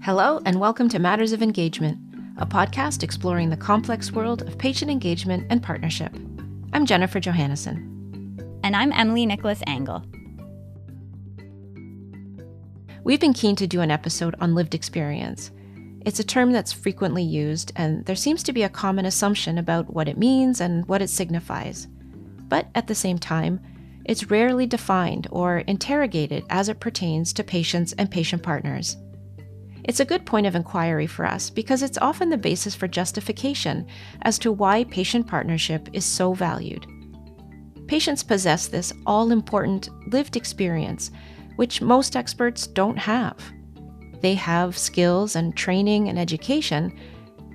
Hello, and welcome to Matters of Engagement, a podcast exploring the complex world of patient engagement and partnership. I'm Jennifer Johannesson. And I'm Emily Nicholas Angle. We've been keen to do an episode on lived experience. It's a term that's frequently used, and there seems to be a common assumption about what it means and what it signifies. But at the same time, it's rarely defined or interrogated as it pertains to patients and patient partners. It's a good point of inquiry for us because it's often the basis for justification as to why patient partnership is so valued. Patients possess this all-important lived experience, which most experts don't have. They have skills and training and education,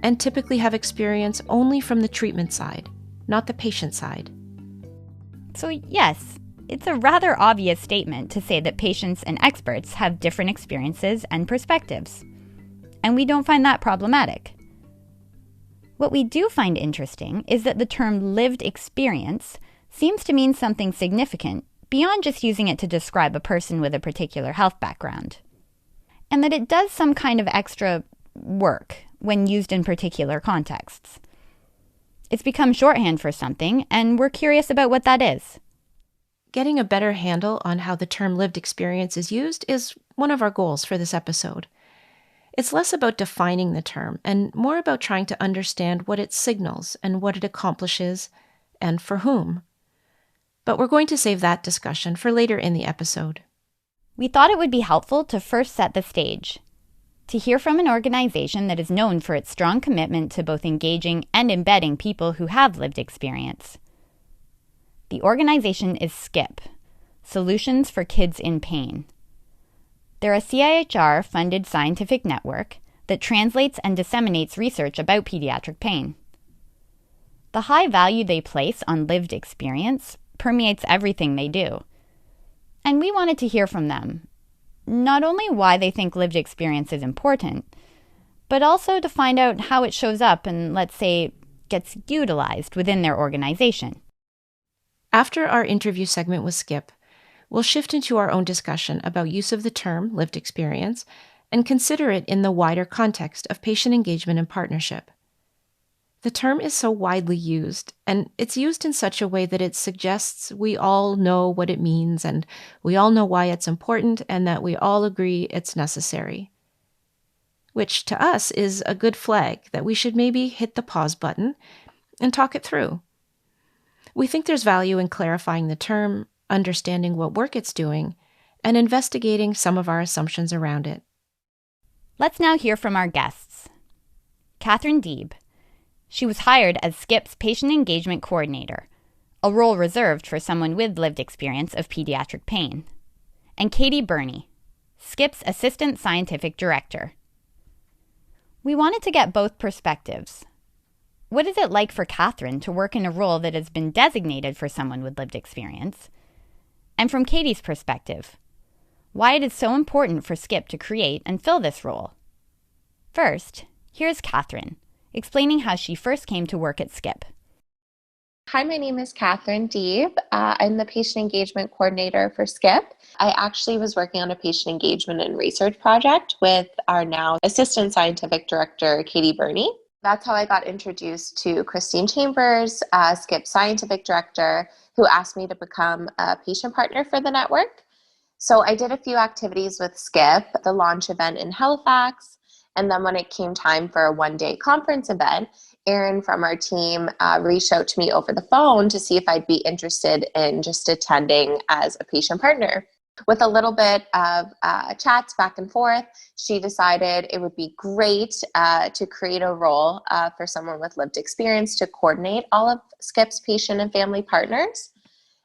and typically have experience only from the treatment side, not the patient side. So yes, it's a rather obvious statement to say that patients and experts have different experiences and perspectives. And we don't find that problematic. What we do find interesting is that the term lived experience seems to mean something significant beyond just using it to describe a person with a particular health background. And that it does some kind of extra work when used in particular contexts. It's become shorthand for something, and we're curious about what that is. Getting a better handle on how the term lived experience is used is one of our goals for this episode. It's less about defining the term and more about trying to understand what it signals and what it accomplishes and for whom. But we're going to save that discussion for later in the episode. We thought it would be helpful to first set the stage, to hear from an organization that is known for its strong commitment to both engaging and embedding people who have lived experience. The organization is SKIP, Solutions for Kids in Pain. They're a CIHR-funded scientific network that translates and disseminates research about pediatric pain. The high value they place on lived experience permeates everything they do. And we wanted to hear from them, not only why they think lived experience is important, but also to find out how it shows up and, let's say, gets utilized within their organization. After our interview segment with Skip, we'll shift into our own discussion about use of the term lived experience and consider it in the wider context of patient engagement and partnership. The term is so widely used, and it's used in such a way that it suggests we all know what it means and we all know why it's important and that we all agree it's necessary. Which to us is a good flag that we should maybe hit the pause button and talk it through. We think there's value in clarifying the term, understanding what work it's doing, and investigating some of our assumptions around it. Let's now hear from our guests. Katherine Dib. She was hired as SKIP's Patient Engagement Coordinator, a role reserved for someone with lived experience of pediatric pain. And Birnie, SKIP's Assistant Scientific Director. We wanted to get both perspectives. What is it like for Katherine to work in a role that has been designated for someone with lived experience? And from Katie's perspective, why it is so important for SKIP to create and fill this role. First, here's Katherine, explaining how she first came to work at SKIP. Hi, my name is Katherine Dib. I'm the Patient Engagement Coordinator for SKIP. I actually was working on a patient engagement and research project with our now Assistant Scientific Director, Birnie. That's how I got introduced to Christine Chambers, SKIP Scientific Director, who asked me to become a patient partner for the network. So I did a few activities with SKIP, the launch event in Halifax, and then when it came time for a one-day conference event, Erin from our team reached out to me over the phone to see if I'd be interested in just attending as a patient partner. With a little bit of chats back and forth, she decided it would be great to create a role for someone with lived experience to coordinate all of SKIP's patient and family partners.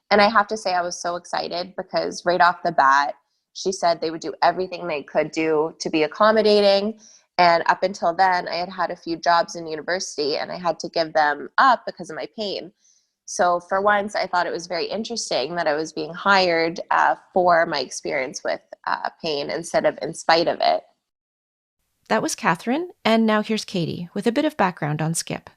And I have to say I was so excited because right off the bat, she said they would do everything they could do to be accommodating. And up until then, I had had a few jobs in university and I had to give them up because of my pain. So for once, I thought it was very interesting that I was being hired for my experience with pain instead of in spite of it. That was Katherine, and now here's Katie with a bit of background on SKIP.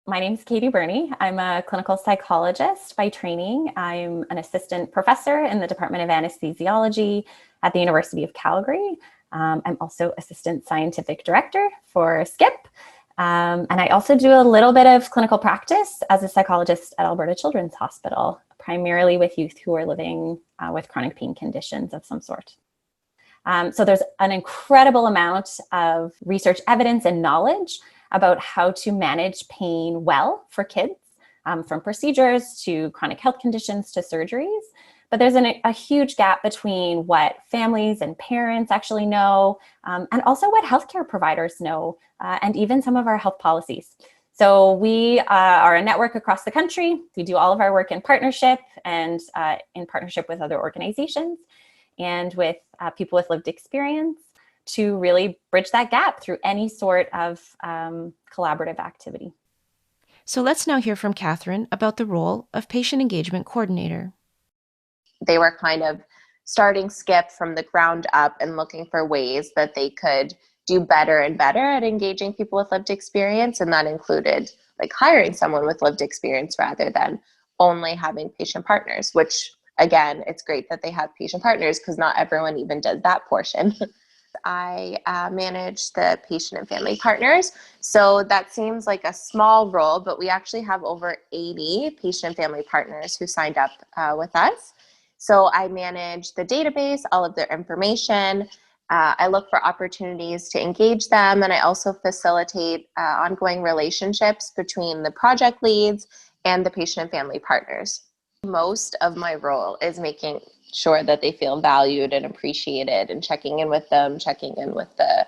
My name is Birnie. I'm a clinical psychologist by training. I'm an assistant professor in the Department of Anesthesiology at the University of Calgary. I'm also assistant scientific director for SKIP. And I also do a little bit of clinical practice as a psychologist at Alberta Children's Hospital, primarily with youth who are living with chronic pain conditions of some sort. So there's an incredible amount of research evidence and knowledge about how to manage pain well for kids, from procedures to chronic health conditions to surgeries. But there's a huge gap between what families and parents actually know, and also what healthcare providers know, and even some of our health policies. So we are a network across the country. We do all of our work in partnership and in partnership with other organizations and with people with lived experience to really bridge that gap through any sort of collaborative activity. So let's now hear from Katherine about the role of patient engagement coordinator. They were kind of starting SKIP from the ground up and looking for ways that they could do better and better at engaging people with lived experience. And that included like hiring someone with lived experience rather than only having patient partners, which again, it's great that they have patient partners because not everyone even does that portion. I manage the patient and family partners. So that seems like a small role, but we actually have over 80 patient and family partners who signed up with us. So I manage the database, all of their information. I look for opportunities to engage them, and I also facilitate ongoing relationships between the project leads and the patient and family partners. Most of my role is making sure that they feel valued and appreciated and checking in with them, checking in with the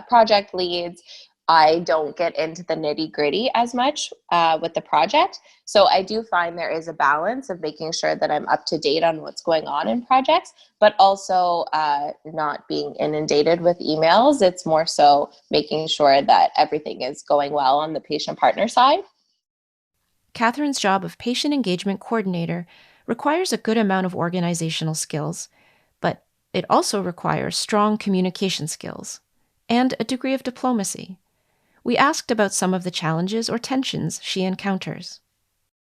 project leads. I don't get into the nitty-gritty as much with the project. So I do find there is a balance of making sure that I'm up to date on what's going on in projects, but also not being inundated with emails. It's more so making sure that everything is going well on the patient partner side. Katherine's job of patient engagement coordinator requires a good amount of organizational skills, but it also requires strong communication skills and a degree of diplomacy. We asked about some of the challenges or tensions she encounters.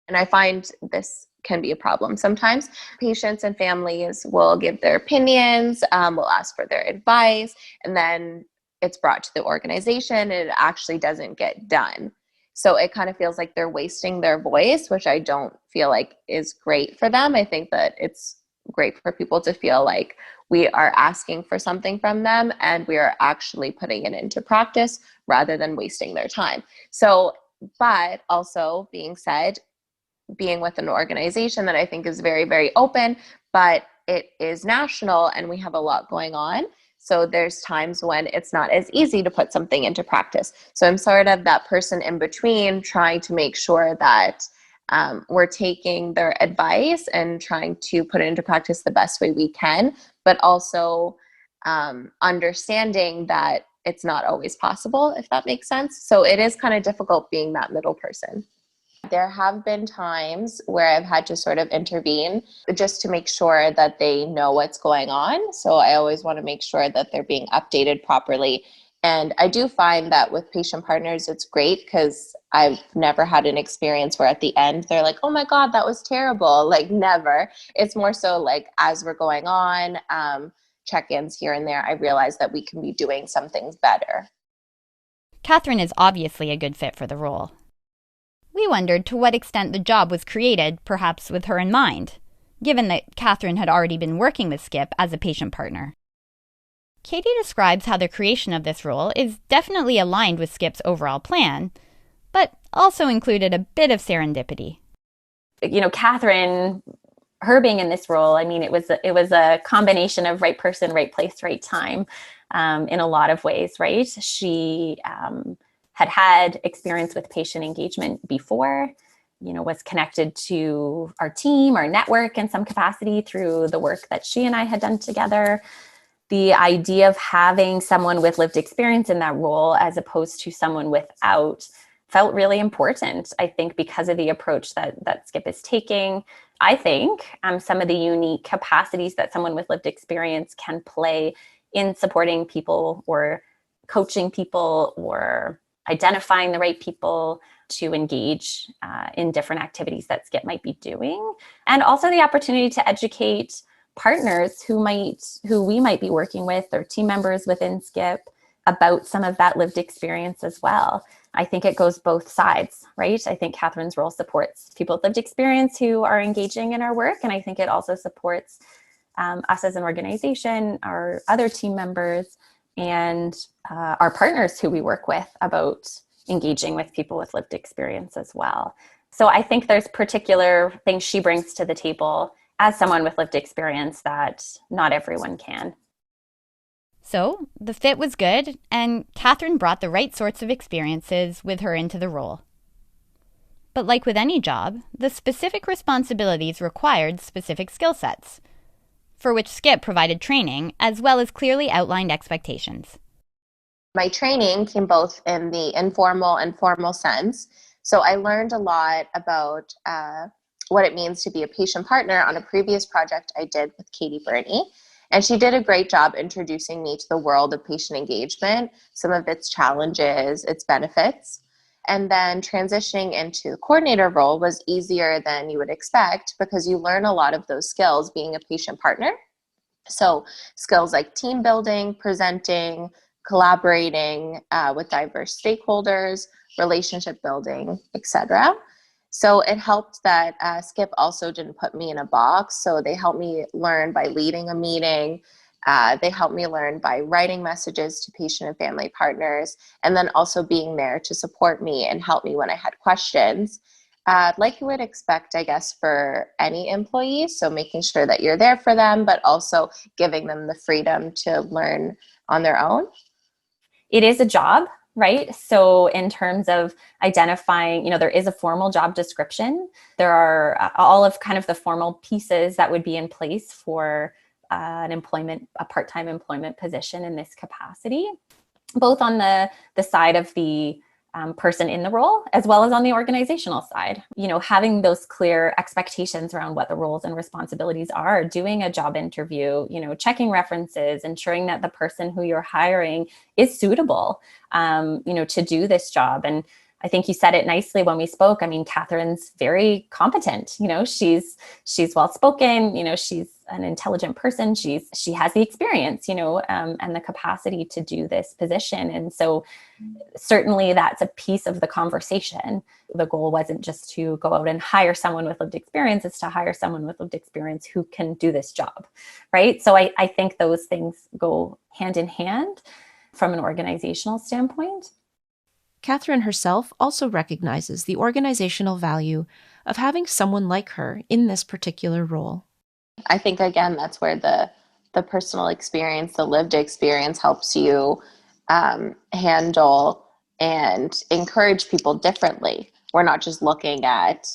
And I find this can be a problem sometimes. Patients and families will give their opinions, will ask for their advice, and then it's brought to the organization and it actually doesn't get done. So it kind of feels like they're wasting their voice, which I don't feel like is great for them. I think that it's great for people to feel like we are asking for something from them and we are actually putting it into practice rather than wasting their time. So, but also being said, being with an organization that I think is very, very open, but it is national and we have a lot going on. So there's times when it's not as easy to put something into practice. So I'm sort of that person in between trying to make sure that we're taking their advice and trying to put it into practice the best way we can, but also understanding that it's not always possible, if that makes sense. So it is kind of difficult being that middle person. There have been times where I've had to sort of intervene just to make sure that they know what's going on. So I always want to make sure that they're being updated properly. And I do find that with patient partners, it's great because I've never had an experience where at the end they're like, oh my God, that was terrible. Like never. It's more so like as we're going on, check-ins here and there, I realize that we can be doing some things better. Katherine is obviously a good fit for the role. We wondered to what extent the job was created, perhaps with her in mind, given that Katherine had already been working with SKIP as a patient partner. Katie describes how the creation of this role is definitely aligned with SKIP's overall plan, but also included a bit of serendipity. You know, Katherine, her being in this role, I mean, it was a combination of right person, right place, right time, in a lot of ways, right? She had experience with patient engagement before, you know, was connected to our team, our network in some capacity through the work that she and I had done together. The idea of having someone with lived experience in that role as opposed to someone without felt really important, I think, because of the approach that SKIP is taking. I think some of the unique capacities that someone with lived experience can play in supporting people or coaching people or identifying the right people to engage in different activities that SKIP might be doing. And also the opportunity to educate partners who we might be working with, or team members within Skip, about some of that lived experience as well. I think it goes both sides, right? I think Katherine's role supports people with lived experience who are engaging in our work. And I think it also supports us as an organization, our other team members, and our partners who we work with about engaging with people with lived experience as well. So I think there's particular things she brings to the table as someone with lived experience that not everyone can. So the fit was good, and Katherine brought the right sorts of experiences with her into the role. But like with any job, the specific responsibilities required specific skill sets, for which Skip provided training as well as clearly outlined expectations. My training came both in the informal and formal sense. So I learned a lot about what it means to be a patient partner on a previous project I did with Birnie. And she did a great job introducing me to the world of patient engagement, some of its challenges, its benefits. And then transitioning into the coordinator role was easier than you would expect because you learn a lot of those skills being a patient partner. So skills like team building, presenting, collaborating with diverse stakeholders, relationship building, etc. So it helped that Skip also didn't put me in a box. So they helped me learn by leading a meeting. They helped me learn by writing messages to patient and family partners, and then also being there to support me and help me when I had questions. Like you would expect, I guess, for any employee. So making sure that you're there for them, but also giving them the freedom to learn on their own. It is a job, right? So in terms of identifying, there is a formal job description. There are all of kind of the formal pieces that would be in place for a part-time employment position in this capacity, both on the side of the person in the role, as well as on the organizational side. Having those clear expectations around what the roles and responsibilities are, doing a job interview, checking references, ensuring that the person who you're hiring is suitable, to do this job. And I think you said it nicely when we spoke. I mean, Katherine's very competent. She's well-spoken. She's an intelligent person. She has the experience, and the capacity to do this position. And so certainly that's a piece of the conversation. The goal wasn't just to go out and hire someone with lived experience. It's to hire someone with lived experience who can do this job, right? So I think those things go hand in hand from an organizational standpoint. Katherine herself also recognizes the organizational value of having someone like her in this particular role. I think, again, that's where the personal experience, the lived experience helps you handle and encourage people differently. We're not just looking at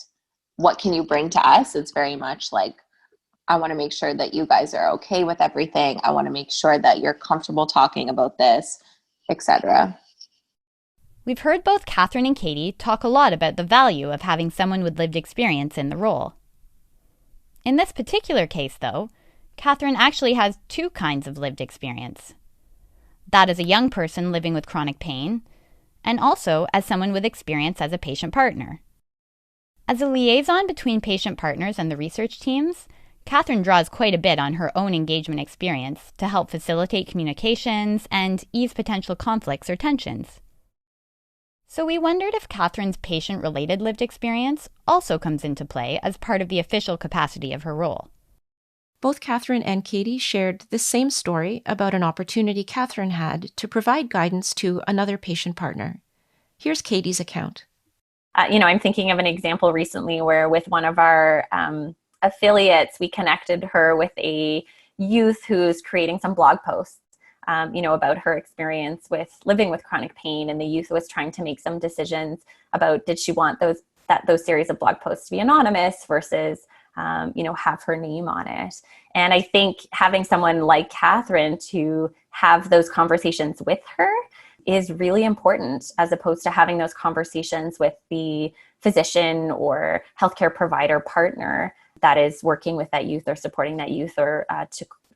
what can you bring to us. It's very much like, I want to make sure that you guys are okay with everything. I want to make sure that you're comfortable talking about this, etc. We've heard both Katherine and Katie talk a lot about the value of having someone with lived experience in the role. In this particular case, though, Katherine actually has two kinds of lived experience. That as a young person living with chronic pain, and also as someone with experience as a patient partner. As a liaison between patient partners and the research teams, Katherine draws quite a bit on her own engagement experience to help facilitate communications and ease potential conflicts or tensions. So we wondered if Katherine's patient-related lived experience also comes into play as part of the official capacity of her role. Both Katherine and Katie shared the same story about an opportunity Katherine had to provide guidance to another patient partner. Here's Katie's account. I'm thinking of an example recently where with one of our affiliates, we connected her with a youth who's creating some blog posts about her experience with living with chronic pain, and the youth was trying to make some decisions about did she want those series of blog posts to be anonymous versus have her name on it. And I think having someone like Katherine to have those conversations with her is really important, as opposed to having those conversations with the physician or healthcare provider partner that is working with that youth or supporting that youth or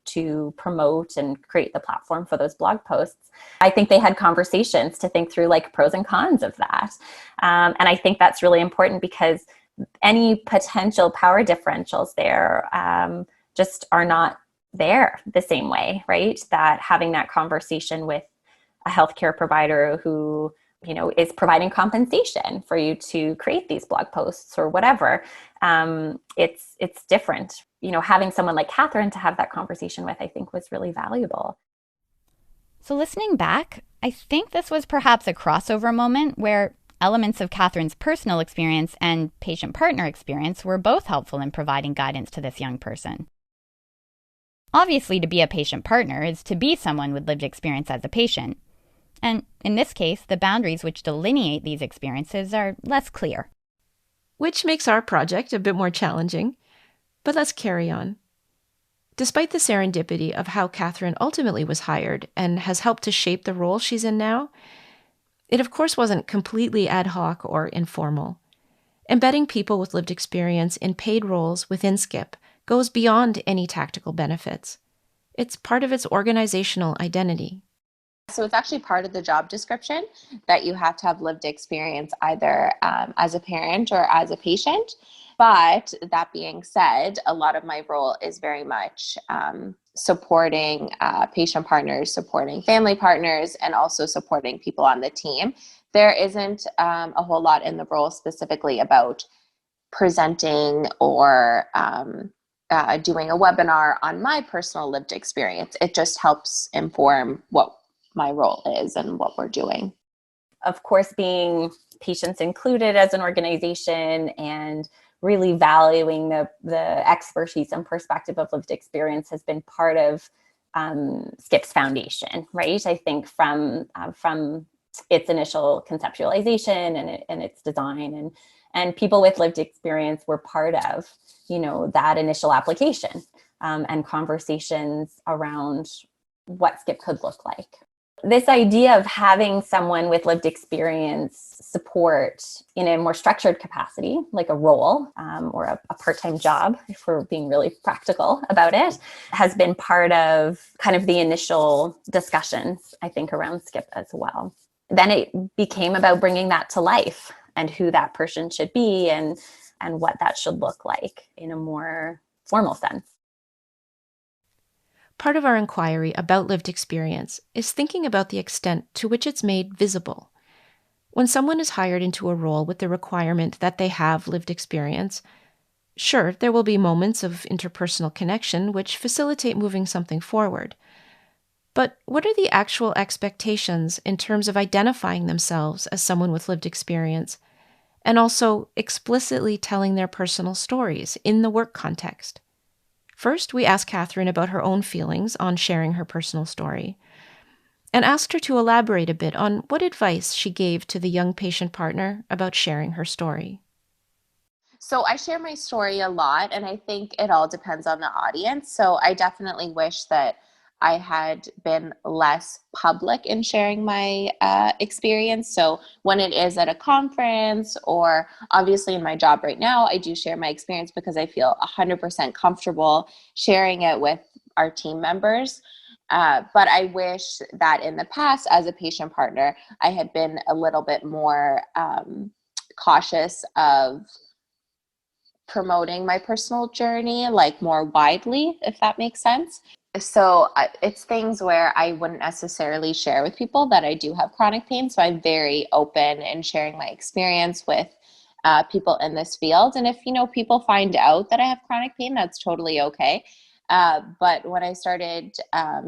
to promote and create the platform for those blog posts. I think they had conversations to think through like pros and cons of that. And I think that's really important because any potential power differentials there just are not there the same way, right? That having that conversation with a healthcare provider who, you know, is providing compensation for you to create these blog posts or whatever, it's different. You know, having someone like Katherine to have that conversation with, I think, was really valuable. So listening back, I think this was perhaps a crossover moment where elements of Katherine's personal experience and patient partner experience were both helpful in providing guidance to this young person. Obviously, to be a patient partner is to be someone with lived experience as a patient. And in this case, the boundaries which delineate these experiences are less clear. Which makes our project a bit more challenging. But let's carry on. Despite the serendipity of how Katherine ultimately was hired and has helped to shape the role she's in now, it of course wasn't completely ad hoc or informal. Embedding people with lived experience in paid roles within Skip goes beyond any tactical benefits. It's part of its organizational identity. So it's actually part of the job description that you have to have lived experience either as a parent or as a patient. But that being said, a lot of my role is very much supporting patient partners, supporting family partners, and also supporting people on the team. There isn't a whole lot in the role specifically about presenting or doing a webinar on my personal lived experience. It just helps inform what my role is and what we're doing. Of course, being patients included as an organization and really valuing the expertise and perspective of lived experience has been part of Skip's foundation, right? I think from its initial conceptualization and its design, and people with lived experience were part of, you know, that initial application and conversations around what Skip could look like. This idea of having someone with lived experience support in a more structured capacity, like a role or a part-time job, if we're being really practical about it, has been part of kind of the initial discussions, I think, around Skip as well. Then it became about bringing that to life and who that person should be and what that should look like in a more formal sense. Part of our inquiry about lived experience is thinking about the extent to which it's made visible. When someone is hired into a role with the requirement that they have lived experience, sure, there will be moments of interpersonal connection which facilitate moving something forward. But what are the actual expectations in terms of identifying themselves as someone with lived experience, and also explicitly telling their personal stories in the work context? First, we asked Katherine about her own feelings on sharing her personal story, and asked her to elaborate a bit on what advice she gave to the young patient partner about sharing her story. So I share my story a lot, and I think it all depends on the audience. So I definitely wish that I had been less public in sharing my experience. So when it is at a conference or obviously in my job right now, I do share my experience because I feel 100% comfortable sharing it with our team members. But I wish that in the past, as a patient partner, I had been a little bit more cautious of promoting my personal journey, like more widely, if that makes sense. So it's things where I wouldn't necessarily share with people that I do have chronic pain. So I'm very open in sharing my experience with people in this field. And if, you know, people find out that I have chronic pain, that's totally okay. But when I started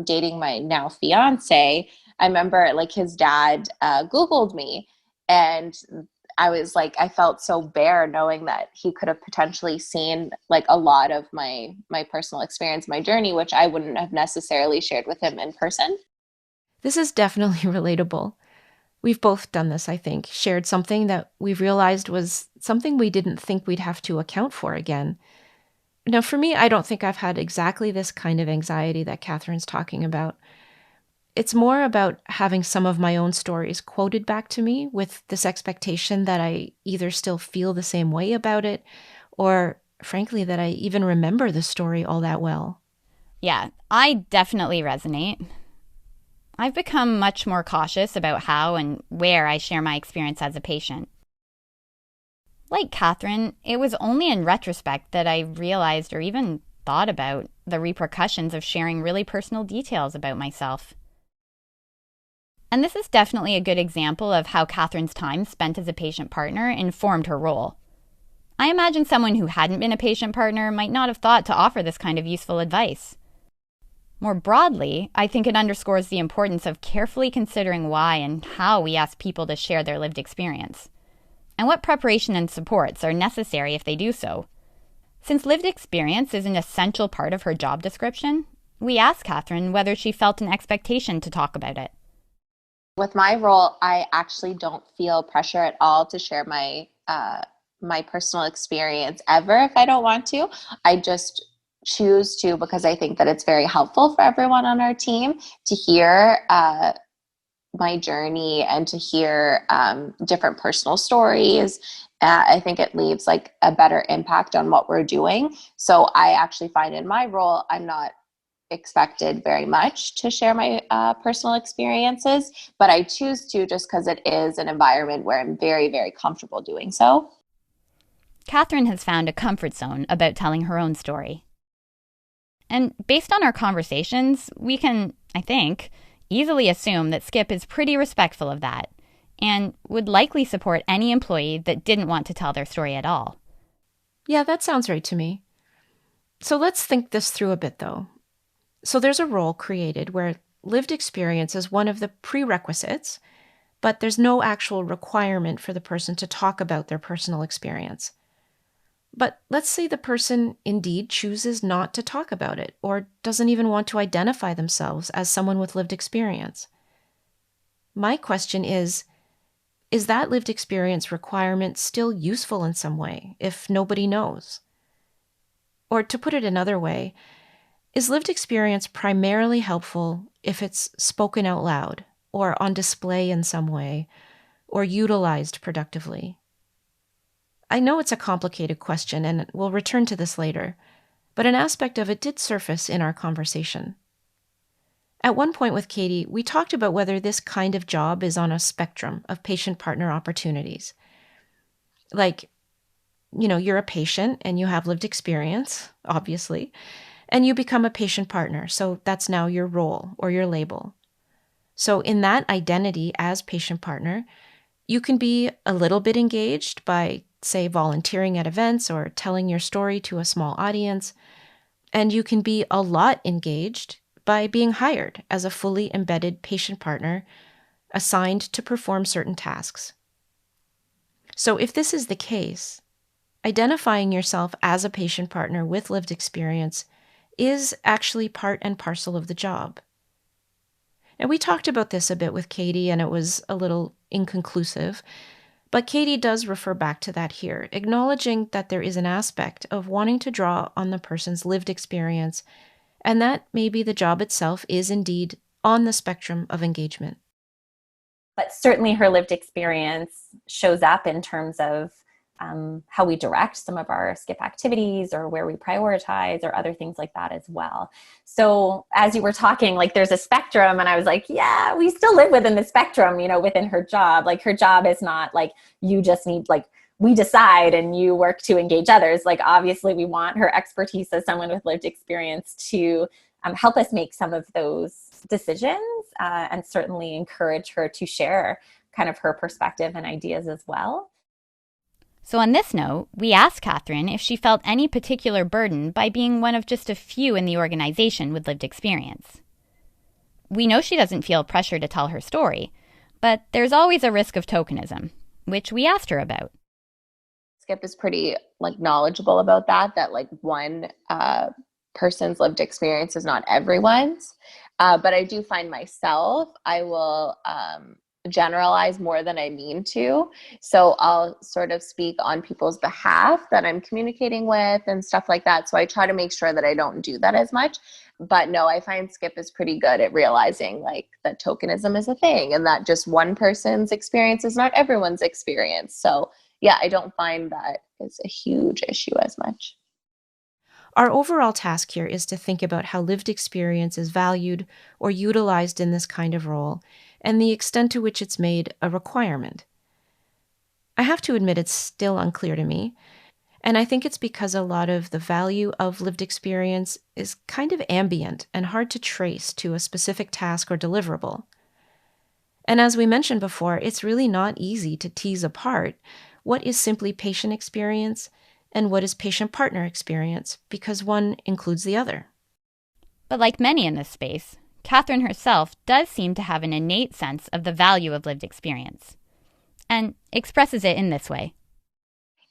dating my now fiance, I remember like his dad Googled me, and I was like, I felt so bare knowing that he could have potentially seen like a lot of my personal experience, my journey, which I wouldn't have necessarily shared with him in person. This is definitely relatable. We've both done this, I think, shared something that we've realized was something we didn't think we'd have to account for again. Now, for me, I don't think I've had exactly this kind of anxiety that Katherine's talking about. It's more about having some of my own stories quoted back to me with this expectation that I either still feel the same way about it or, frankly, that I even remember the story all that well. Yeah, I definitely resonate. I've become much more cautious about how and where I share my experience as a patient. Like Katherine, it was only in retrospect that I realized or even thought about the repercussions of sharing really personal details about myself. And this is definitely a good example of how Katherine's time spent as a patient partner informed her role. I imagine someone who hadn't been a patient partner might not have thought to offer this kind of useful advice. More broadly, I think it underscores the importance of carefully considering why and how we ask people to share their lived experience, and what preparation and supports are necessary if they do so. Since lived experience is an essential part of her job description, we asked Katherine whether she felt an expectation to talk about it. With my role, I actually don't feel pressure at all to share my personal experience ever if I don't want to. I just choose to because I think that it's very helpful for everyone on our team to hear my journey and to hear different personal stories. I think it leaves like a better impact on what we're doing. So I actually find in my role, I'm not expected very much to share my personal experiences, but I choose to just because it is an environment where I'm very, very comfortable doing so. Katherine has found a comfort zone about telling her own story. And based on our conversations, we can, I think, easily assume that Skip is pretty respectful of that and would likely support any employee that didn't want to tell their story at all. Yeah, that sounds right to me. So let's think this through a bit, though. So there's a role created where lived experience is one of the prerequisites, but there's no actual requirement for the person to talk about their personal experience. But let's say the person indeed chooses not to talk about it or doesn't even want to identify themselves as someone with lived experience. My question is that lived experience requirement still useful in some way if nobody knows? Or to put it another way, is lived experience primarily helpful if it's spoken out loud or on display in some way or utilized productively? I know it's a complicated question, and we'll return to this later, but an aspect of it did surface in our conversation. At one point with Katie, we talked about whether this kind of job is on a spectrum of patient-partner opportunities. Like, you're a patient and you have lived experience, obviously, and you become a patient partner, so that's now your role or your label. So in that identity as patient partner, you can be a little bit engaged by, say, volunteering at events or telling your story to a small audience, and you can be a lot engaged by being hired as a fully embedded patient partner assigned to perform certain tasks. So if this is the case, identifying yourself as a patient partner with lived experience is actually part and parcel of the job. And we talked about this a bit with Katie, and it was a little inconclusive, but Katie does refer back to that here, acknowledging that there is an aspect of wanting to draw on the person's lived experience, and that maybe the job itself is indeed on the spectrum of engagement. But certainly her lived experience shows up in terms of how we direct some of our SKIP activities or where we prioritize or other things like that as well. So as you were talking, like there's a spectrum, and I was like, yeah, we still live within the spectrum, within her job. Like her job is not like you just need, like we decide and you work to engage others. Like obviously we want her expertise as someone with lived experience to help us make some of those decisions and certainly encourage her to share kind of her perspective and ideas as well. So on this note, we asked Katherine if she felt any particular burden by being one of just a few in the organization with lived experience. We know she doesn't feel pressure to tell her story, but there's always a risk of tokenism, which we asked her about. Skip is pretty knowledgeable about that one person's lived experience is not everyone's. But I do find myself, I will generalize more than I mean to. So I'll sort of speak on people's behalf that I'm communicating with and stuff like that. So I try to make sure that I don't do that as much. But no, I find Skip is pretty good at realizing that tokenism is a thing and that just one person's experience is not everyone's experience. So yeah, I don't find that it's a huge issue as much. Our overall task here is to think about how lived experience is valued or utilized in this kind of role, and the extent to which it's made a requirement. I have to admit it's still unclear to me, And I think it's because a lot of the value of lived experience is kind of ambient and hard to trace to a specific task or deliverable. And as we mentioned before, it's really not easy to tease apart what is simply patient experience and what is patient partner experience, because one includes the other. But like many in this space, Katherine herself does seem to have an innate sense of the value of lived experience, and expresses it in this way.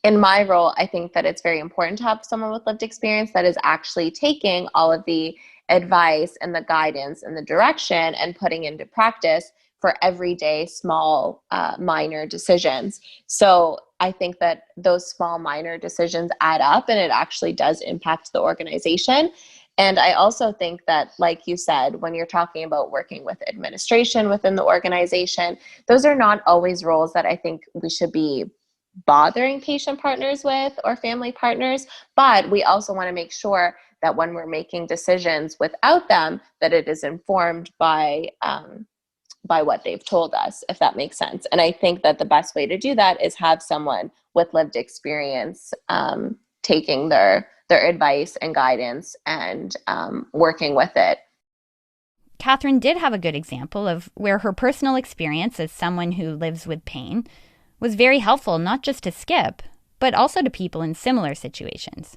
In my role, I think that it's very important to have someone with lived experience that is actually taking all of the advice and the guidance and the direction and putting into practice for everyday small minor decisions. So I think that those small minor decisions add up, and it actually does impact the organization. And I also think that, like you said, when you're talking about working with administration within the organization, those are not always roles that I think we should be bothering patient partners with or family partners, but we also want to make sure that when we're making decisions without them, that it is informed by what they've told us, if that makes sense. And I think that the best way to do that is have someone with lived experience taking their advice and guidance and working with it. Katherine did have a good example of where her personal experience as someone who lives with pain was very helpful, not just to Skip, but also to people in similar situations.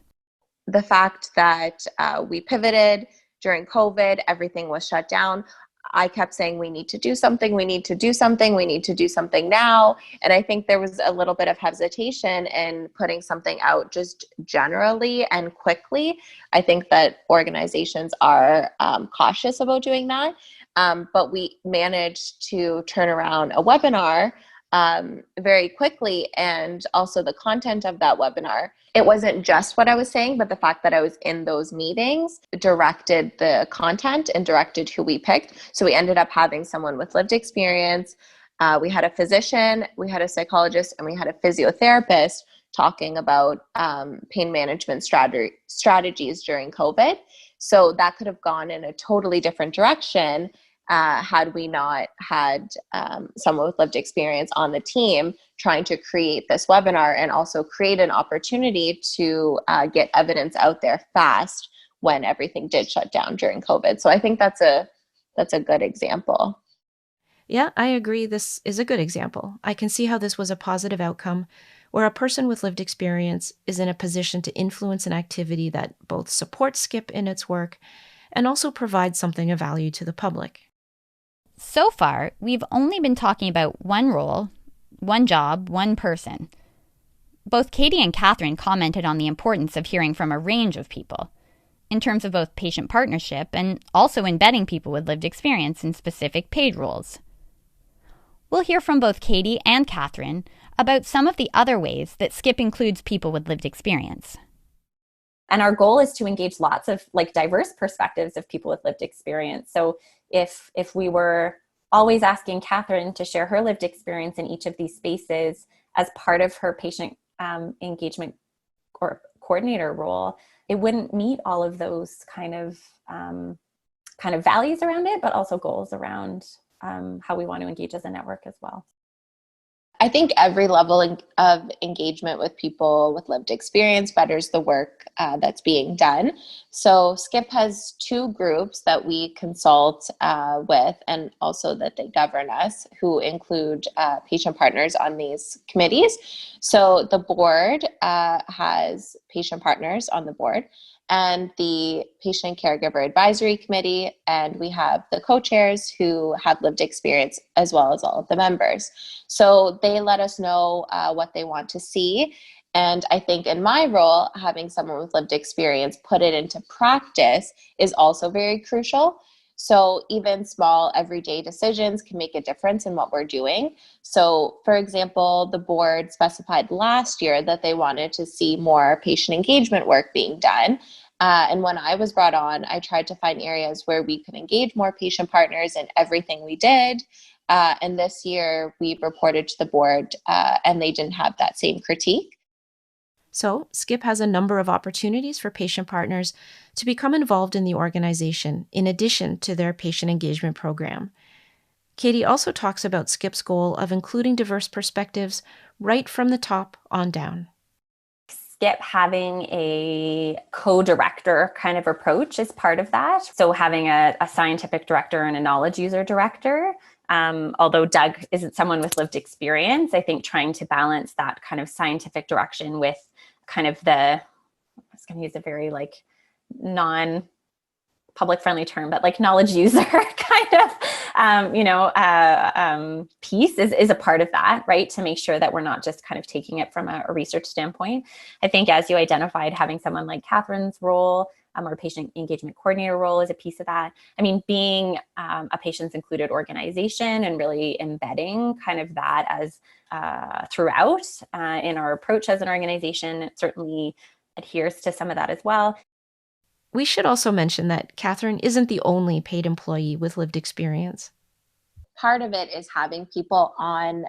The fact that we pivoted during COVID, everything was shut down. I kept saying, we need to do something, we need to do something, we need to do something now. And I think there was a little bit of hesitation in putting something out just generally and quickly. I think that organizations are cautious about doing that. But we managed to turn around a webinar very quickly, and also the content of that webinar. It wasn't just what I was saying, but the fact that I was in those meetings directed the content and directed who we picked. So we ended up having someone with lived experience. We had a physician, we had a psychologist, and we had a physiotherapist talking about pain management strategies during COVID. So that could have gone in a totally different direction had we not had someone with lived experience on the team trying to create this webinar and also create an opportunity to get evidence out there fast when everything did shut down during COVID. So I think that's a good example. Yeah, I agree. This is a good example. I can see how this was a positive outcome where a person with lived experience is in a position to influence an activity that both supports Skip in its work and also provides something of value to the public. So far, we've only been talking about one role, one job, one person. Both Katie and Katherine commented on the importance of hearing from a range of people, in terms of both patient partnership and also embedding people with lived experience in specific paid roles. We'll hear from both Katie and Katherine about some of the other ways that Skip includes people with lived experience. And our goal is to engage lots of diverse perspectives of people with lived experience. So if we were always asking Katherine to share her lived experience in each of these spaces as part of her patient engagement or coordinator role, it wouldn't meet all of those kind of values around it, but also goals around how we want to engage as a network as well. I think every level of engagement with people with lived experience betters the work that's being done. So Skip has two groups that we consult with, and also that they govern us, who include patient partners on these committees. So the board has patient partners on the board, and the Patient Caregiver Advisory Committee, and we have the co-chairs who have lived experience as well as all of the members. So they let us know what they want to see. And I think in my role, having someone with lived experience put it into practice is also very crucial. So even small everyday decisions can make a difference in what we're doing. So for example, the board specified last year that they wanted to see more patient engagement work being done. And when I was brought on, I tried to find areas where we could engage more patient partners in everything we did. And this year we reported to the board and they didn't have that same critique. So Skip has a number of opportunities for patient partners to become involved in the organization in addition to their patient engagement program. Katie also talks about Skip's goal of including diverse perspectives right from the top on down. Skip, having a co-director kind of approach is part of that. So having a scientific director and a knowledge user director. Although Doug isn't someone with lived experience, I think trying to balance that kind of scientific direction with kind of I was going to use a very like non-public friendly term, but like knowledge user kind of, piece is a part of that, right? To make sure that we're not just kind of taking it from a research standpoint. I think as you identified, having someone like Katherine's role, or patient engagement coordinator role is a piece of that. I mean, being a patients included organization and really embedding kind of that as throughout in our approach as an organization, it certainly adheres to some of that as well. We should also mention that Katherine isn't the only paid employee with lived experience. Part of it is having people on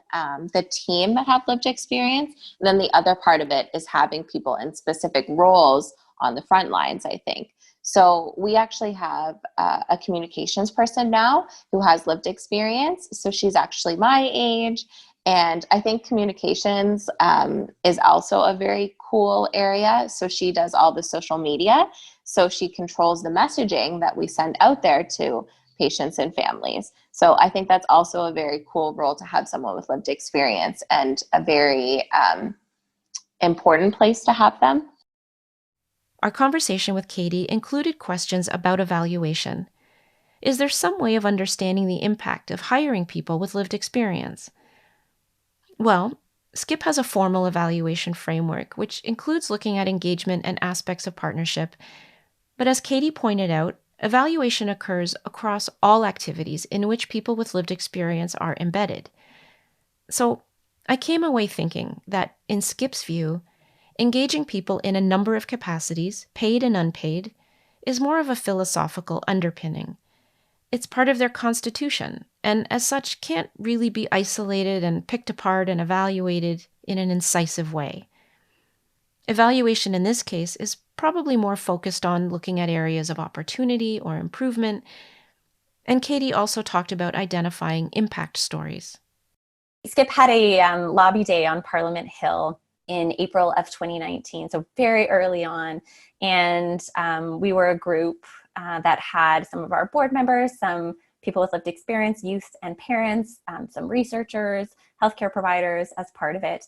the team that have lived experience. And then the other part of it is having people in specific roles on the front lines, I think. So we actually have a communications person now who has lived experience. So she's actually my age. And I think communications is also a very cool area. So she does all the social media. So she controls the messaging that we send out there to patients and families. So I think that's also a very cool role to have someone with lived experience, and a very important place to have them. Our conversation with Katie included questions about evaluation. Is there some way of understanding the impact of hiring people with lived experience? Well, Skip has a formal evaluation framework, which includes looking at engagement and aspects of partnership. But as Katie pointed out, evaluation occurs across all activities in which people with lived experience are embedded. So I came away thinking that, in Skip's view, engaging people in a number of capacities, paid and unpaid, is more of a philosophical underpinning. It's part of their constitution, and as such can't really be isolated and picked apart and evaluated in an incisive way. Evaluation in this case is probably more focused on looking at areas of opportunity or improvement, and Katie also talked about identifying impact stories. Skip had a lobby day on Parliament Hill in April of 2019, so very early on. And we were a group that had some of our board members, some people with lived experience, youth and parents, some researchers, healthcare providers as part of it.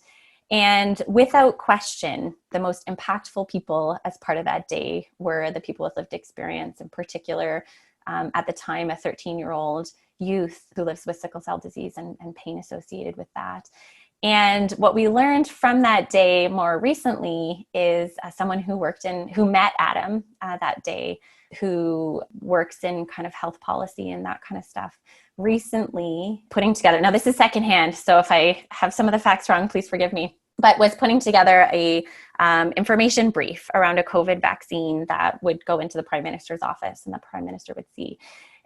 And without question, the most impactful people as part of that day were the people with lived experience, in particular, at the time, a 13-year-old youth who lives with sickle cell disease and pain associated with that. And what we learned from that day more recently is someone who met Adam that day, who works in kind of health policy and that kind of stuff, recently putting together, now this is secondhand, so if I have some of the facts wrong, please forgive me, but was putting together a information brief around a COVID vaccine that would go into the Prime Minister's office and the Prime Minister would see.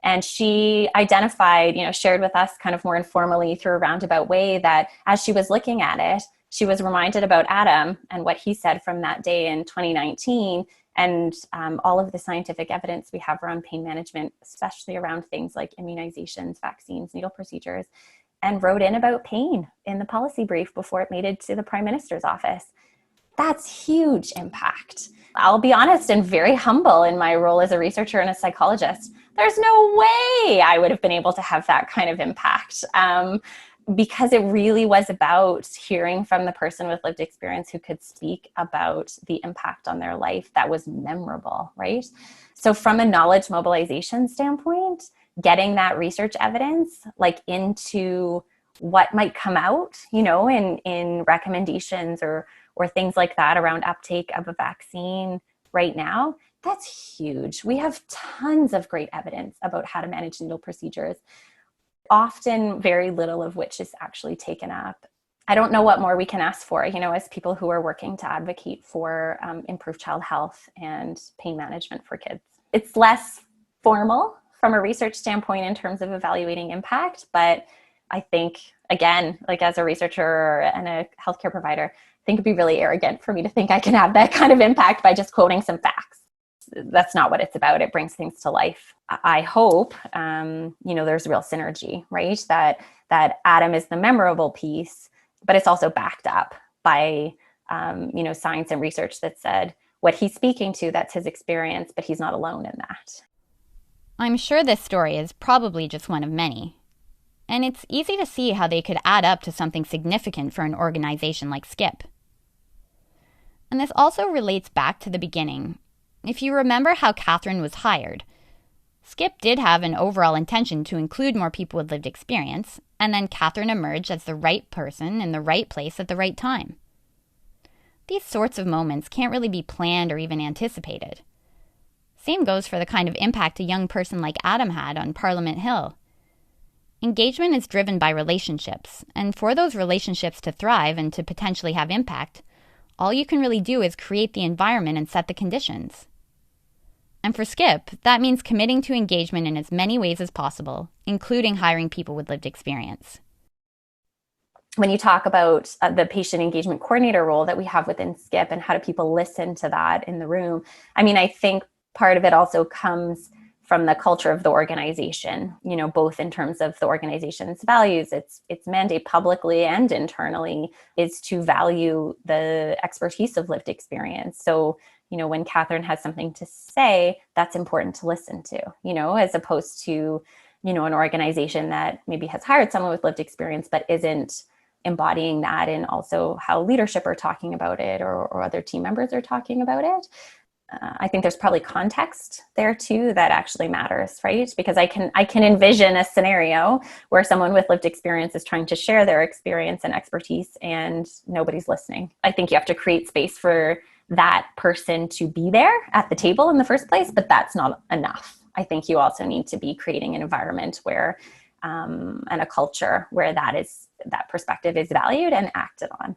And she identified, shared with us kind of more informally through a roundabout way that as she was looking at it, she was reminded about Adam and what he said from that day in 2019, and all of the scientific evidence we have around pain management, especially around things like immunizations, vaccines, needle procedures, and wrote in about pain in the policy brief before it made it to the Prime Minister's office. That's huge impact. I'll be honest and very humble in my role as a researcher and a psychologist. There's no way I would have been able to have that kind of impact, because it really was about hearing from the person with lived experience who could speak about the impact on their life that was memorable, right? So from a knowledge mobilization standpoint, getting that research evidence like into what might come out, in recommendations or things like that around uptake of a vaccine right now, that's huge. We have tons of great evidence about how to manage needle procedures, often very little of which is actually taken up. I don't know what more we can ask for, as people who are working to advocate for improved child health and pain management for kids. It's less formal from a research standpoint in terms of evaluating impact, but I think, again, like as a researcher and a healthcare provider, I think it'd be really arrogant for me to think I can have that kind of impact by just quoting some facts. That's not what it's about. It brings things to life. I hope, there's real synergy, right? That Adam is the memorable piece, but it's also backed up by science and research that said what he's speaking to, that's his experience, but he's not alone in that. I'm sure this story is probably just one of many. And it's easy to see how they could add up to something significant for an organization like SKIP. And this also relates back to the beginning. If you remember how Katherine was hired, SKIP did have an overall intention to include more people with lived experience, and then Katherine emerged as the right person in the right place at the right time. These sorts of moments can't really be planned or even anticipated. Same goes for the kind of impact a young person like Adam had on Parliament Hill. Engagement is driven by relationships, and for those relationships to thrive and to potentially have impact, all you can really do is create the environment and set the conditions. And for SKIP, that means committing to engagement in as many ways as possible, including hiring people with lived experience. When you talk about the patient engagement coordinator role that we have within SKIP and how do people listen to that in the room, I think part of it also comes from the culture of the organization, both in terms of the organization's values, its mandate publicly and internally is to value the expertise of lived experience. So, when Katherine has something to say, that's important to listen to, as opposed to, an organization that maybe has hired someone with lived experience, but isn't embodying that in also how leadership are talking about it or other team members are talking about it. I think there's probably context there too that actually matters, right? Because I can envision a scenario where someone with lived experience is trying to share their experience and expertise and nobody's listening. I think you have to create space for that person to be there at the table in the first place, but that's not enough. I think you also need to be creating an environment where and a culture where that perspective is valued and acted on.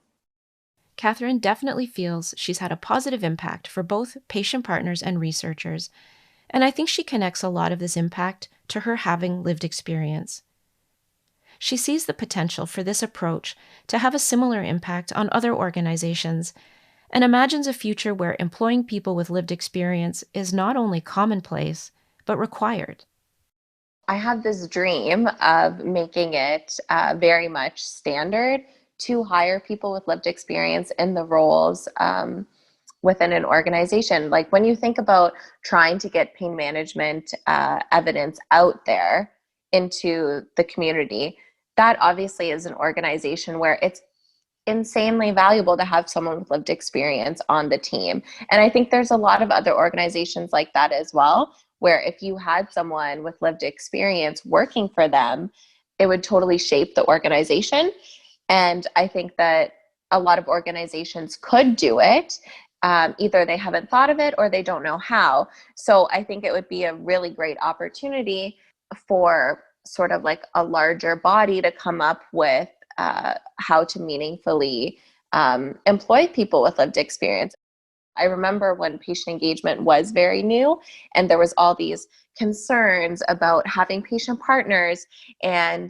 Katherine definitely feels she's had a positive impact for both patient partners and researchers, and I think she connects a lot of this impact to her having lived experience. She sees the potential for this approach to have a similar impact on other organizations and imagines a future where employing people with lived experience is not only commonplace, but required. I have this dream of making it very much standard to hire people with lived experience in the roles within an organization. Like when you think about trying to get pain management evidence out there into the community, that obviously is an organization where it's insanely valuable to have someone with lived experience on the team. And I think there's a lot of other organizations like that as well, where if you had someone with lived experience working for them, it would totally shape the organization. And I think that a lot of organizations could do it. Either they haven't thought of it or they don't know how. So I think it would be a really great opportunity for sort of like a larger body to come up with how to meaningfully employ people with lived experience. I remember when patient engagement was very new and there was all these concerns about having patient partners and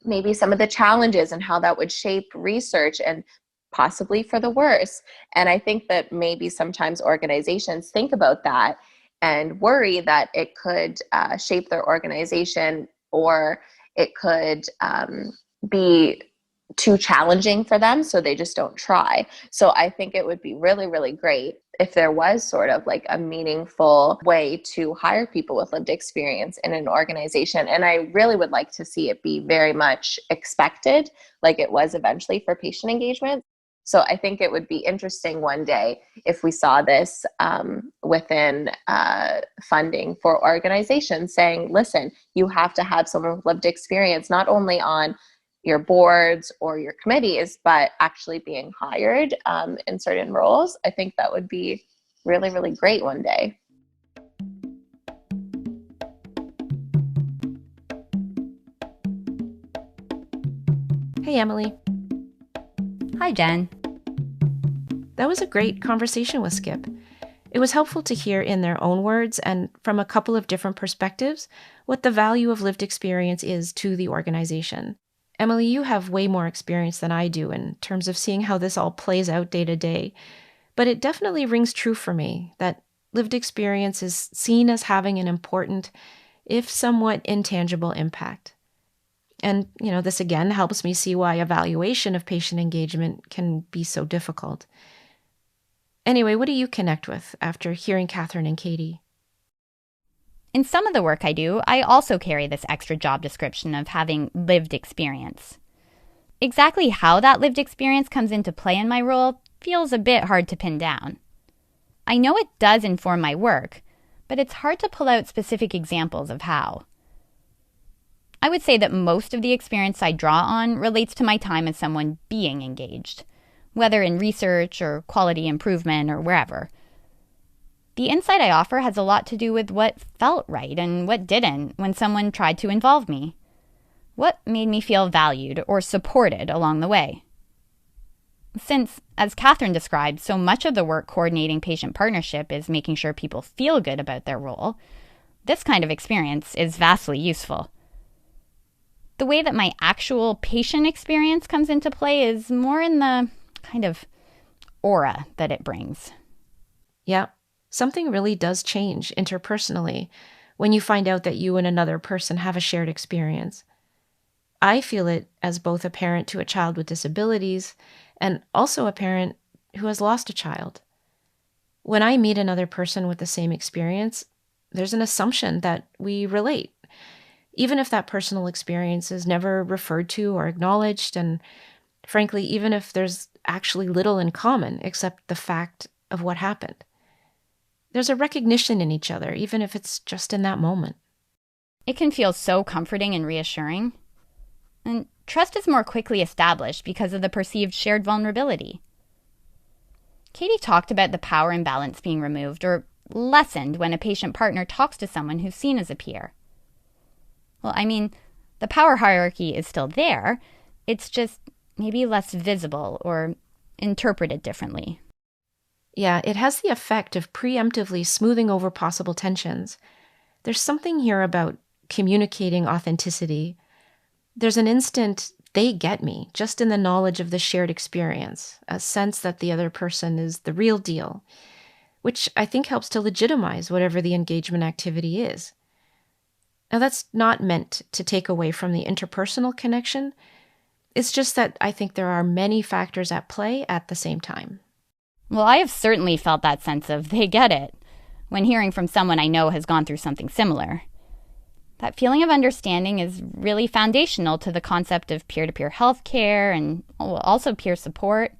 maybe some of the challenges and how that would shape research and possibly for the worse. And I think that maybe sometimes organizations think about that and worry that it could shape their organization or it could be too challenging for them, so they just don't try. So I think it would be really, really great if there was sort of like a meaningful way to hire people with lived experience in an organization. And I really would like to see it be very much expected, like it was eventually for patient engagement. So I think it would be interesting one day if we saw this within funding for organizations saying, listen, you have to have someone with lived experience, not only on your boards or your committees, but actually being hired in certain roles. I think that would be really, really great one day. Hey, Emily. Hi, Jen. That was a great conversation with SKIP. It was helpful to hear in their own words and from a couple of different perspectives what the value of lived experience is to the organization. Emily, you have way more experience than I do in terms of seeing how this all plays out day to day, but it definitely rings true for me that lived experience is seen as having an important, if somewhat intangible, impact. And, this again helps me see why evaluation of patient engagement can be so difficult. Anyway, what do you connect with after hearing Katherine and Katie? In some of the work I do, I also carry this extra job description of having lived experience. Exactly how that lived experience comes into play in my role feels a bit hard to pin down. I know it does inform my work, but it's hard to pull out specific examples of how. I would say that most of the experience I draw on relates to my time as someone being engaged, whether in research or quality improvement or wherever. The insight I offer has a lot to do with what felt right and what didn't when someone tried to involve me. What made me feel valued or supported along the way? Since, as Katherine described, so much of the work coordinating patient partnership is making sure people feel good about their role, this kind of experience is vastly useful. The way that my actual patient experience comes into play is more in the kind of aura that it brings. Yeah, something really does change interpersonally when you find out that you and another person have a shared experience. I feel it as both a parent to a child with disabilities and also a parent who has lost a child. When I meet another person with the same experience, there's an assumption that we relate, even if that personal experience is never referred to or acknowledged, and frankly, even if there's actually little in common except the fact of what happened. There's a recognition in each other, even if it's just in that moment. It can feel so comforting and reassuring. And trust is more quickly established because of the perceived shared vulnerability. Katie talked about the power imbalance being removed or lessened when a patient partner talks to someone who's seen as a peer. Well, I mean, the power hierarchy is still there. It's just maybe less visible or interpreted differently. Yeah, it has the effect of preemptively smoothing over possible tensions. There's something here about communicating authenticity. There's an instant, they get me, just in the knowledge of the shared experience, a sense that the other person is the real deal, which I think helps to legitimize whatever the engagement activity is. Now, that's not meant to take away from the interpersonal connection. It's just that I think there are many factors at play at the same time. Well, I have certainly felt that sense of they get it when hearing from someone I know has gone through something similar. That feeling of understanding is really foundational to the concept of peer-to-peer healthcare and also peer support.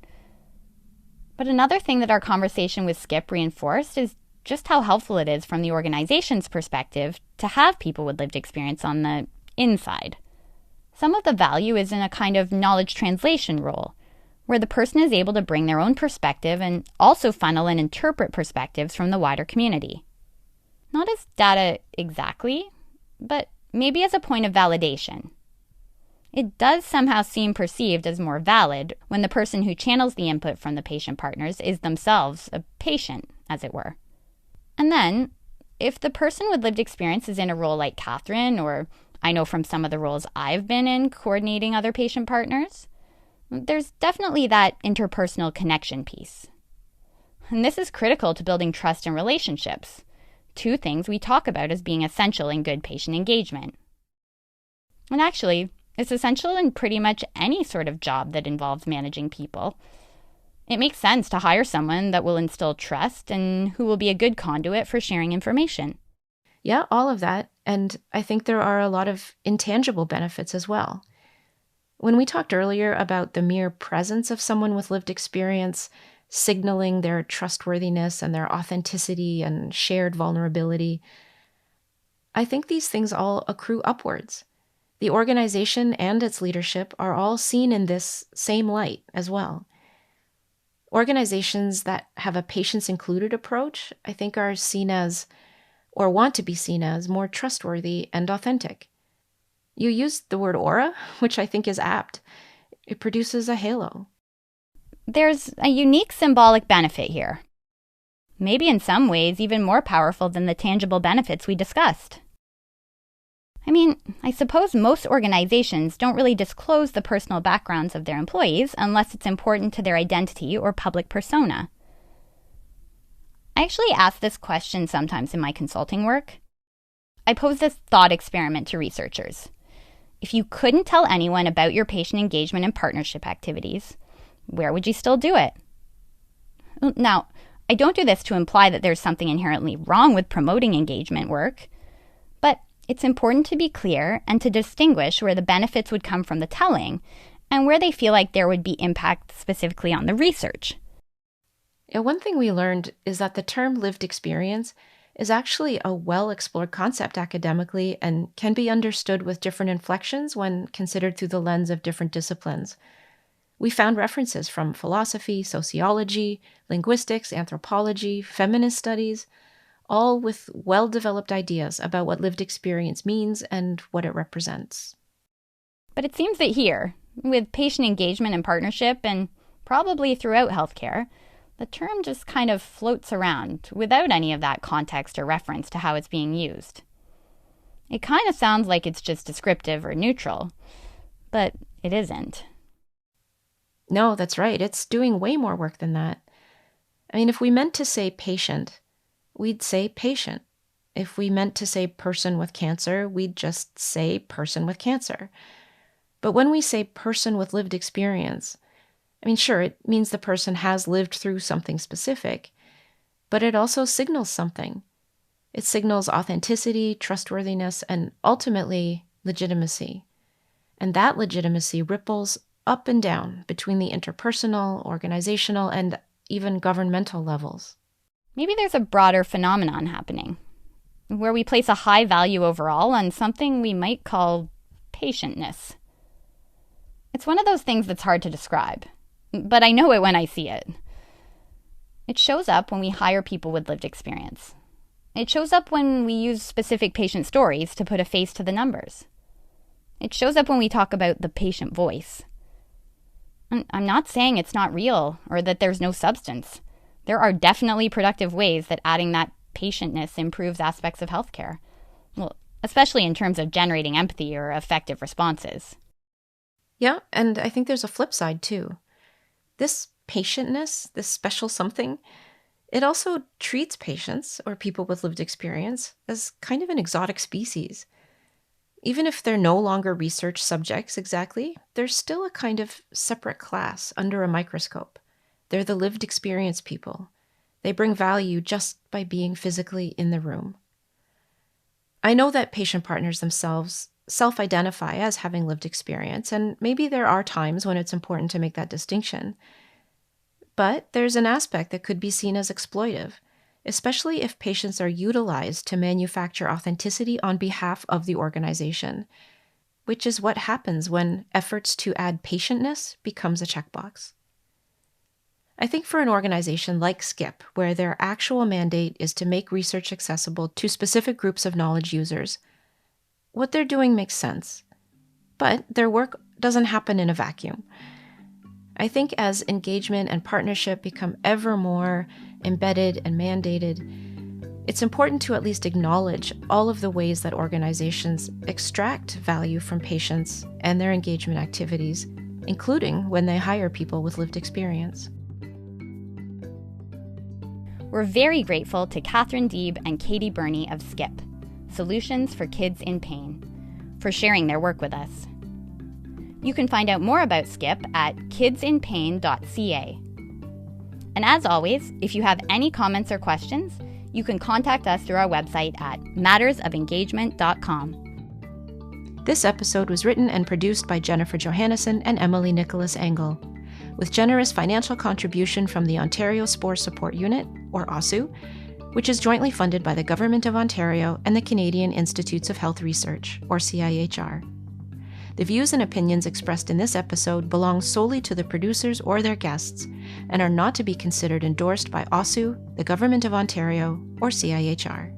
But another thing that our conversation with Skip reinforced is just how helpful it is from the organization's perspective to have people with lived experience on the inside. Some of the value is in a kind of knowledge translation role, where the person is able to bring their own perspective and also funnel and interpret perspectives from the wider community. Not as data exactly, but maybe as a point of validation. It does somehow seem perceived as more valid when the person who channels the input from the patient partners is themselves a patient, as it were. And then, if the person with lived experience is in a role like Katherine, or I know from some of the roles I've been in coordinating other patient partners, there's definitely that interpersonal connection piece. And this is critical to building trust in relationships, two things we talk about as being essential in good patient engagement. And actually, it's essential in pretty much any sort of job that involves managing people. It makes sense to hire someone that will instill trust and who will be a good conduit for sharing information. Yeah, all of that. And I think there are a lot of intangible benefits as well. When we talked earlier about the mere presence of someone with lived experience signaling their trustworthiness and their authenticity and shared vulnerability, I think these things all accrue upwards. The organization and its leadership are all seen in this same light as well. Organizations that have a patients-included approach, I think, are seen as, or want to be seen as, more trustworthy and authentic. You used the word aura, which I think is apt. It produces a halo. There's a unique symbolic benefit here. Maybe in some ways even more powerful than the tangible benefits we discussed. I mean, I suppose most organizations don't really disclose the personal backgrounds of their employees unless it's important to their identity or public persona. I actually ask this question sometimes in my consulting work. I pose this thought experiment to researchers. If you couldn't tell anyone about your patient engagement and partnership activities, where would you still do it? Now, I don't do this to imply that there's something inherently wrong with promoting engagement work, but it's important to be clear and to distinguish where the benefits would come from the telling and where they feel like there would be impact specifically on the research. Yeah, one thing we learned is that the term lived experience is actually a well-explored concept academically and can be understood with different inflections when considered through the lens of different disciplines. We found references from philosophy, sociology, linguistics, anthropology, feminist studies, all with well-developed ideas about what lived experience means and what it represents. But it seems that here, with patient engagement and partnership, and probably throughout healthcare, the term just kind of floats around without any of that context or reference to how it's being used. It kind of sounds like it's just descriptive or neutral, but it isn't. No, that's right. It's doing way more work than that. I mean, if we meant to say patient, we'd say patient. If we meant to say person with cancer, we'd just say person with cancer. But when we say person with lived experience, I mean, sure, it means the person has lived through something specific, but it also signals something. It signals authenticity, trustworthiness, and ultimately legitimacy. And that legitimacy ripples up and down between the interpersonal, organizational, and even governmental levels. Maybe there's a broader phenomenon happening, where we place a high value overall on something we might call patientness. It's one of those things that's hard to describe, but I know it when I see it. It shows up when we hire people with lived experience. It shows up when we use specific patient stories to put a face to the numbers. It shows up when we talk about the patient voice. I'm not saying it's not real or that there's no substance. There are definitely productive ways that adding that patientness improves aspects of healthcare. Well, especially in terms of generating empathy or effective responses. Yeah, and I think there's a flip side too. This patientness, this special something, it also treats patients or people with lived experience as kind of an exotic species. Even if they're no longer research subjects exactly, they're still a kind of separate class under a microscope. They're the lived experience people. They bring value just by being physically in the room. I know that patient partners themselves self-identify as having lived experience, and maybe there are times when it's important to make that distinction. But there's an aspect that could be seen as exploitive, especially if patients are utilized to manufacture authenticity on behalf of the organization, which is what happens when efforts to add patientness becomes a checkbox. I think for an organization like SCIP, where their actual mandate is to make research accessible to specific groups of knowledge users, what they're doing makes sense. But their work doesn't happen in a vacuum. I think as engagement and partnership become ever more embedded and mandated, it's important to at least acknowledge all of the ways that organizations extract value from patients and their engagement activities, including when they hire people with lived experience. We're very grateful to Katherine Dib and Birnie of SCIP, Solutions for Kids in Pain, for sharing their work with us. You can find out more about SCIP at kidsinpain.ca. And as always, if you have any comments or questions, you can contact us through our website at mattersofengagement.com. This episode was written and produced by Jennifer Johannesson and Emily Nicholas Engel, with generous financial contribution from the Ontario Spore Support Unit, or OSU, which is jointly funded by the Government of Ontario and the Canadian Institutes of Health Research, or CIHR. The views and opinions expressed in this episode belong solely to the producers or their guests and are not to be considered endorsed by OSU, the Government of Ontario, or CIHR.